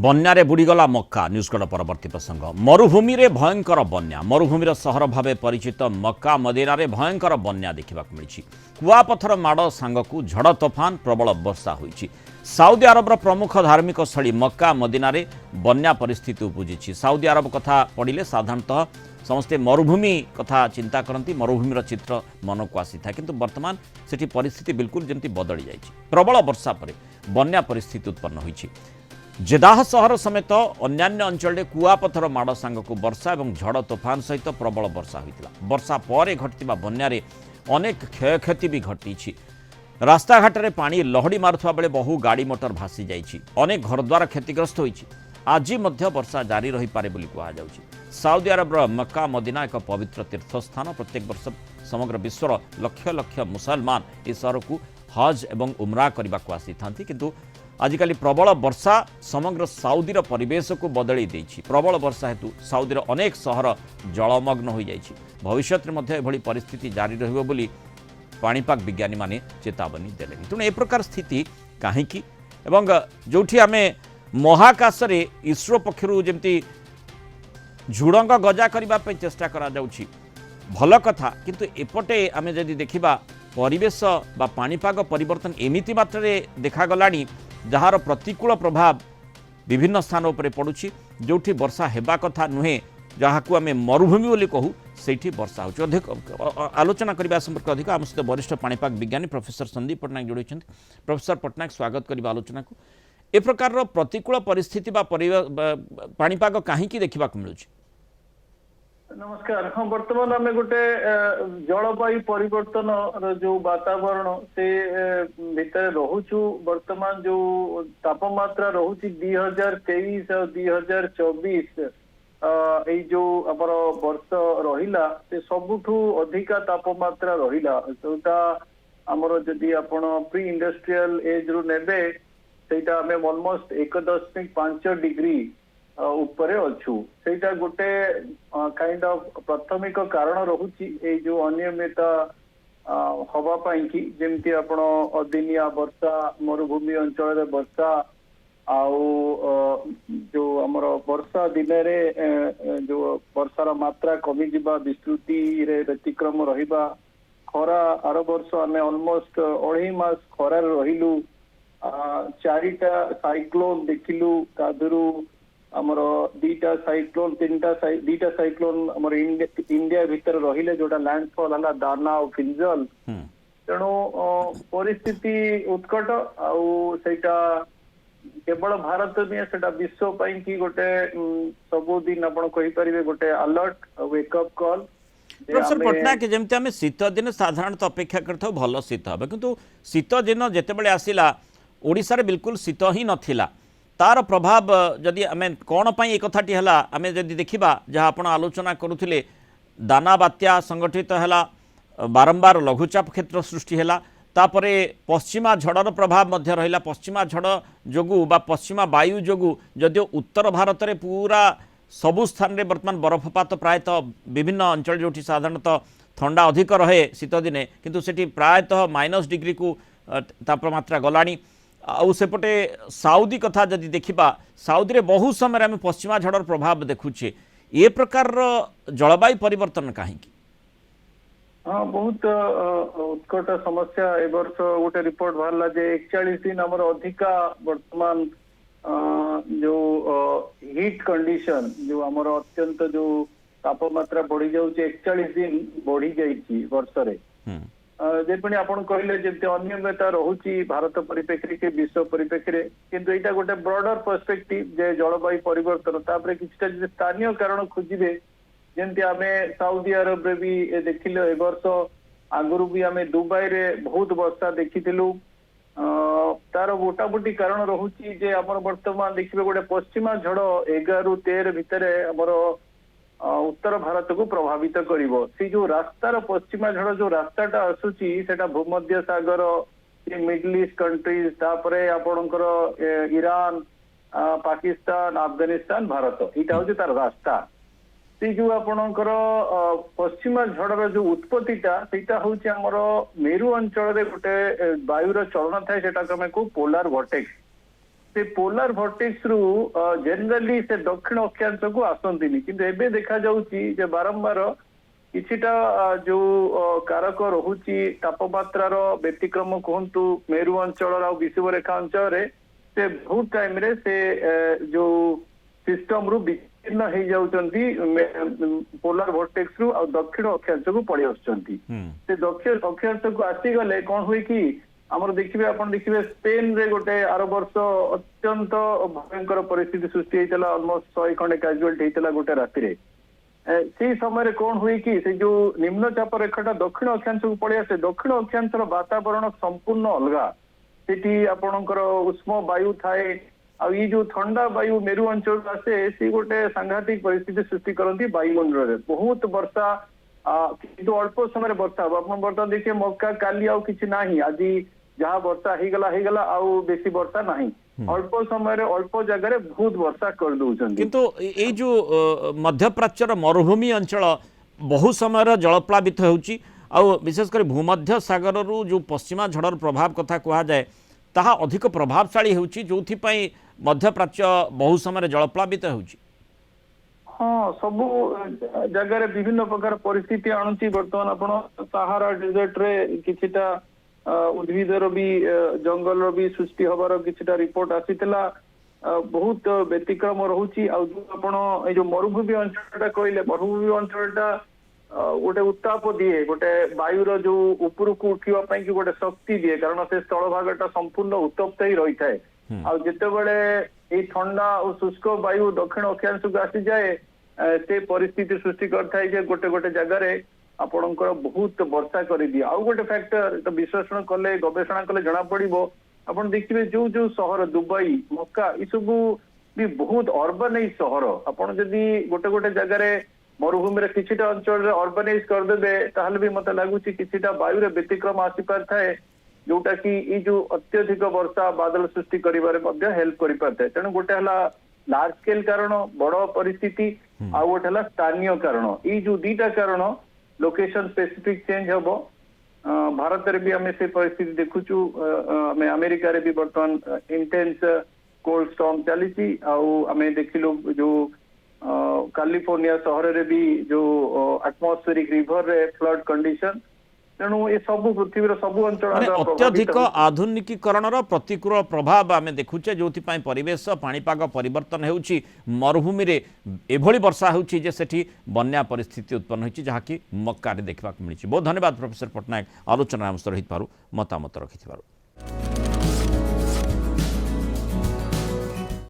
बन्यारे बुड़ीगला मक्का न्यूजकट परवर्ती प्रसंग मरुभूमि रे भयंकर बन्या मरुभूमिर सहर भाव परिचित मक्का मदीना रे भयंकर बन्या देखा मिली कुआपथर माड़ सांगकू झड़ तोफान प्रबल वर्षा होईछि। साउदी अरबर प्रमुख धार्मिक स्थली मक्का मदीना रे बन्या परिस्थिति उपजी। साउदी अरब कथा पड़िले साधारणतः समस्ते मरुभूमि कथा चिंता करती मरुभूमिर चित्र मन को आसी था किंतु वर्तमान सेठी परिस्थिति बिल्कुल जमती बदली जाइछि। प्रबल वर्षा परे बन्या परिस्थिति उत्पन्न होईछि। जेदाह सहर समेत अन्यान्य अंचल में कुआपथर माड़ सांगकू वर्षा और झड़ तोफान सहित प्रबल वर्षा होता। वर्षा पर घटिया बन्यारे अनेक क्षयक्षति भी घटी। रास्ताघाट में पानी लहड़ी मारुवा बेले बहु गाड़ी मोटर भासी जाइछि। अनेक घरद्वार क्षतिग्रस्त होइछि। आज मध्य वर्षा जारी रही पारे बोली कहुछि। साउदी अरब मक्का मदीना एक पवित्र तीर्थस्थान। प्रत्येक वर्ष समग्र विश्वर लक्ष लक्ष मुसलमान इस सहर को हज एवं उमरा करने को आसी था किंतु आजिकल प्रबल वर्षा समग्र साउदीर परिवेश को बदली देछि। प्रबल वर्षा हेतु साउदीर अनेक सहर जलमग्न हो जाइछि। भविष्य में एभली परिस्थिति जारी रहिबो बोली पाणीपाग विज्ञानी माने चेतावनी देले। तेणु ए प्रकार स्थिति कहीं एवं जोठी आमे महाकाश रे इसरो पक्षरु जेमती झुड़ंग गजा करबा पे चेष्टा करा जाउछि भल कथा किंतु एपटे आमे जदि देखिबा परिवेश बा पाणीपाग परिवर्तन एमिति मात्रे देखा गलानी जार प्रतिकूल प्रभाव विभिन्न स्थान उपरे पड़ुछि। जोठी वर्षा हेबा कथा नुहे जहाकू आमे मरुभूमि बोली कहू सेठी वर्षा होछि। अधिक आलोचना करबा संपर्क अधिक आम सहित वरिष्ठ पाणीपाग विज्ञानी प्रोफेसर संदीप पट्टनायक जोड़ी। प्रोफेसर पट्टनायक स्वागत करबा आलोचना को। ए प्रकार प्रतिकूल परिस्थिति बा पाणीपाग कहीं देखा मिलुछि। नमस्कार। हाँ, वर्तमान आम गोटे जलवायु परिवर्तन जो वातावरण से भितर रोचु। वर्तमान जो तापमात्रा रोची 2023 और 2024 ये जो आमर वर्ष रहिला से सबुठू अधिका तापमात्रा रहिला। जोटा आमर जदि आपण प्री इंडस्ट्रियल एज रु नेबे सेटा आमे ऑलमोस्ट 1.5 डिग्री उपरे अच्छु। सेटा गोटे काइंड ऑफ प्राथमिक कारण रहुची ए जो अनियमित हवा पाई कि जेमती आपण अदिनिया वर्षा मरुभूमि अंचल रे वर्षा आउ जो हमर वर्षा दिन रे जो वर्षार मात्रा कमी जिबा विस्तृति रे व्यतिक्रम रहिबा। खरा आर वर्ष आमे ऑलमोस्ट 2.5 मास खरा रहिलु। 4टा साइक्लोन देखिलु तादरु आमर 2टा साइक्लोन 2टा साइक्लोन आमर इंडिया भीतर रहिले जोटा लैंडफॉल हला दाना और फिंजल। तेणु परिस्थिति उत्कट आउ सेटा केवल भारत नहीं सेटा विश्व पाई कि गोटे सबुदिन आपण कहि परिबे गोटे alert wake up call. Professor Pattnaik जमती आम शीत दिन साधारणतः अपेक्षा करता भल शीत हे किंतु शीत दिन जितेबाला आसला ओडिशा रे बिल्कुल शीत ही नथिला। तार प्रभाव जदि आम कौन पाई कथाटी है आम जदि देखा जहाँ आप आलोचना करुले दाना बात्या संगठित है बारंबार लघुचाप क्षेत्र सृष्टि है तापर पश्चिमा झड़र प्रभाव रहा। पश्चिमा झड़ जोगु बा पश्चिमा वायु जोगु जदिओ उत्तर भारत में पूरा सबु स्थान में बर्तमान बरफपात प्रायतः विभिन्न अंचल जो साधारणतः ठंडा अधिक रहे शीत दिने किंतु सेठी प्रायतः -, डिग्री को तापमात्रा गलानी। आउ सेपटे साउदी कथा जदि देखिबा साउदी रे बहु समय आम पश्चिमा झड़र प्रभाव देखुचे। ये प्रकार जलवायु परिवर्तन कहीं? हाँ, बहुत उत्कट समस्या। ए वर्ष गोटे रिपोर्ट बाहरला जे 41 दिन आमर अधिका वर्तमान जो हीट कंडीशन जो आमर अत्यंत जो तापमात्रा बढ़ी जाउचे 41 दिन बढ़ी जाइछि वर्ष रे। जेपणी आपण कहले जेते अनियमितता रहुची भारत परिप्रेक्षी के विश्व परिप्रेक्षी किंतु एटा गोटे ब्रॉडर पर्सपेक्टिव जे जलवायु परिवर्तन तापरे किछटा जे स्थानीय कारण खोजिबे जेमती आमे साउदी अरब रे भी देखिले। ए वर्ष आगुरु भी आमे दुबई रे बहुत वर्षा देखिथिलु। तार मोटामोटी कारण रहुची जे हमर वर्तमान देखिबे गोटे पश्चिमा झड़ 11 रु 13 भितरे हमर उत्तर भारत को प्रभावित करिवो। सी जो रास्तार पश्चिमा झड़ जो रास्ताटा आसुची सेटा भूमध्य सागर मिडल ईस्ट कंट्रीज तापरे आपणकर ईरान पाकिस्तान अफगानिस्तान भारत एटा होची तार रास्ता। सी जो आपणकर पश्चिमा झड़र जो उत्पत्तिटा सेटा होची हमर मेरु अंचल रे गोटे वायुर चलन थाए सेटा को पोलार वर्टेक्स। से पोलार भर्टेक्स रु जनरली से दक्षिण अक्षांश को आसंती किंतु एबे देखा जाउची जे बारंबार किछिटा जो कारक रहुची तापमात्रार व्यतिक्रम कहतु मेरु अंचल आ विषुवरेखा अंचल से बहुत टाइम रे से जो सिस्टम रु विच्छिन्न हो जाउचंती पोलार भर्टेक्स रु आ दक्षिण अक्षांश को पड़ी आसुचंती से दक्षिण अक्षांश को आसी गले कौन हुए कि आमर देखिए आपण देखिए स्पेन रे गोटे आर वर्ष अत्यंत भयंकर परिस्थिति सृष्टि होता अलमोस्ट 100 खंडे कैजुअलिटी होता गोटे राति रे से समय कौन हुए कि से जो निम्न चाप रेखाटा दक्षिण अक्षांश को पड़े आसे दक्षिण अक्षांश वातावरण संपूर्ण अलगा सेठी आपणकर उष्म वायु थाए आ ये जो ठंडा वायु मेरु अंचल आसे सी गोटे सांघातिक परिस्थिति सृष्टि करती वायुमंडल रे बहुत वर्षा किंतु अल्प समय वर्षा हम बर्तमान देखिए मौका काली आउ किछि नाही आज जहाँ वर्षा ହେଇଗଲା ଆଉ बेसी वर्षा नाही अल्प समय अल्प जगह बहुत वर्षा कर दउछन किंतु ए जो मध्यप्राच्यर मरुभूमि अंचल बहु समय जलप्लावित होउची आ विशेषकर भूमध्य सागर रु जो पश्चिमा झड़र प्रभाव कथा कहा जाए ताहा अधिक प्रभावशाली होउची जोथि पई मध्यप्राच्य बहु समय जलप्लावित होउची। हाँ सबु जगह विभिन्न प्रकार परिस्थिति आणुची बर्तमान आपण सहारा डेजर्ट रे किछिटा उद्भिदर भी जंगल भी सृष्टि हबार किछिटा रिपोर्ट आसीथिला बहुत व्यतिक्रम रहुची आ आपण ए जो मरुभूमि अंचलटा कहले मरुभूमि अंचलटा गोटे उत्ताप दिए गोटे वायुर जो ऊपर को उठिवा पई कि गोटे शक्ति दिए कारण से स्थल भागटा संपूर्ण उत्तप्त ही रही थाए आ जेते बेले ए ठंडा और शुष्क वायु दक्षिण अक्षांश को आसी जाए से परिस्थिति सृष्टि करथाय जे गोटे गोटे जगह रे आपणकर बहुत वर्षा कर दिए आउ गोटे फैक्टर तो विश्लेषण कले गवेषणा कले जना पड़िबो आपण देखिबे जो जो शहर दुबई मक्का ई सब भी बहुत अर्बनाइज शहर आपण जदी गोटे गोटे जगह रे मरुभूमि रे किछिटा अंचल रे अर्बनाइज कर देबे ताहले भी मते लागुची किछिटा वायु रे व्यतिक्रम आसी पारथाय जोटा कि ई जो अत्यधिक वर्षा बादल सृष्टि करिबारे मध्ये हेल्प करि पारथाय तेणु गोटे हला लार्ज स्केल कारण बड़ परिस्थिति आ गोटे हला स्थानीय कारण ई जो दीटा कारण लोकेशन स्पेसिफिक चेंज हम भारत रे भी आम से परिस्थिति देखुचु आम अमेरिका रे भी बर्तमान इंटेंस कोल्ड स्टॉर्म चली आम देखिलु जो कैलिफोर्निया शहर रे भी जो एटमॉस्फेरिक रिवर रे फ्लड कंडीशन तेणु ये सब पृथ्वी सब अंचल अत्यधिक आधुनिकीकरण प्रतिकूल प्रभाव आम देखुचे जो परिवेश पाणीपाग परिवर्तन होउची मरुभूमि रे एभली वर्षा होउची जे सेठी बन्या परिस्थिति उत्पन्न होइची जहाँकि मक्का रे देखा मिली। बहुत धन्यवाद प्रोफेसर पट्टनायक आलोचना रहित मतामत रखिथिबारु।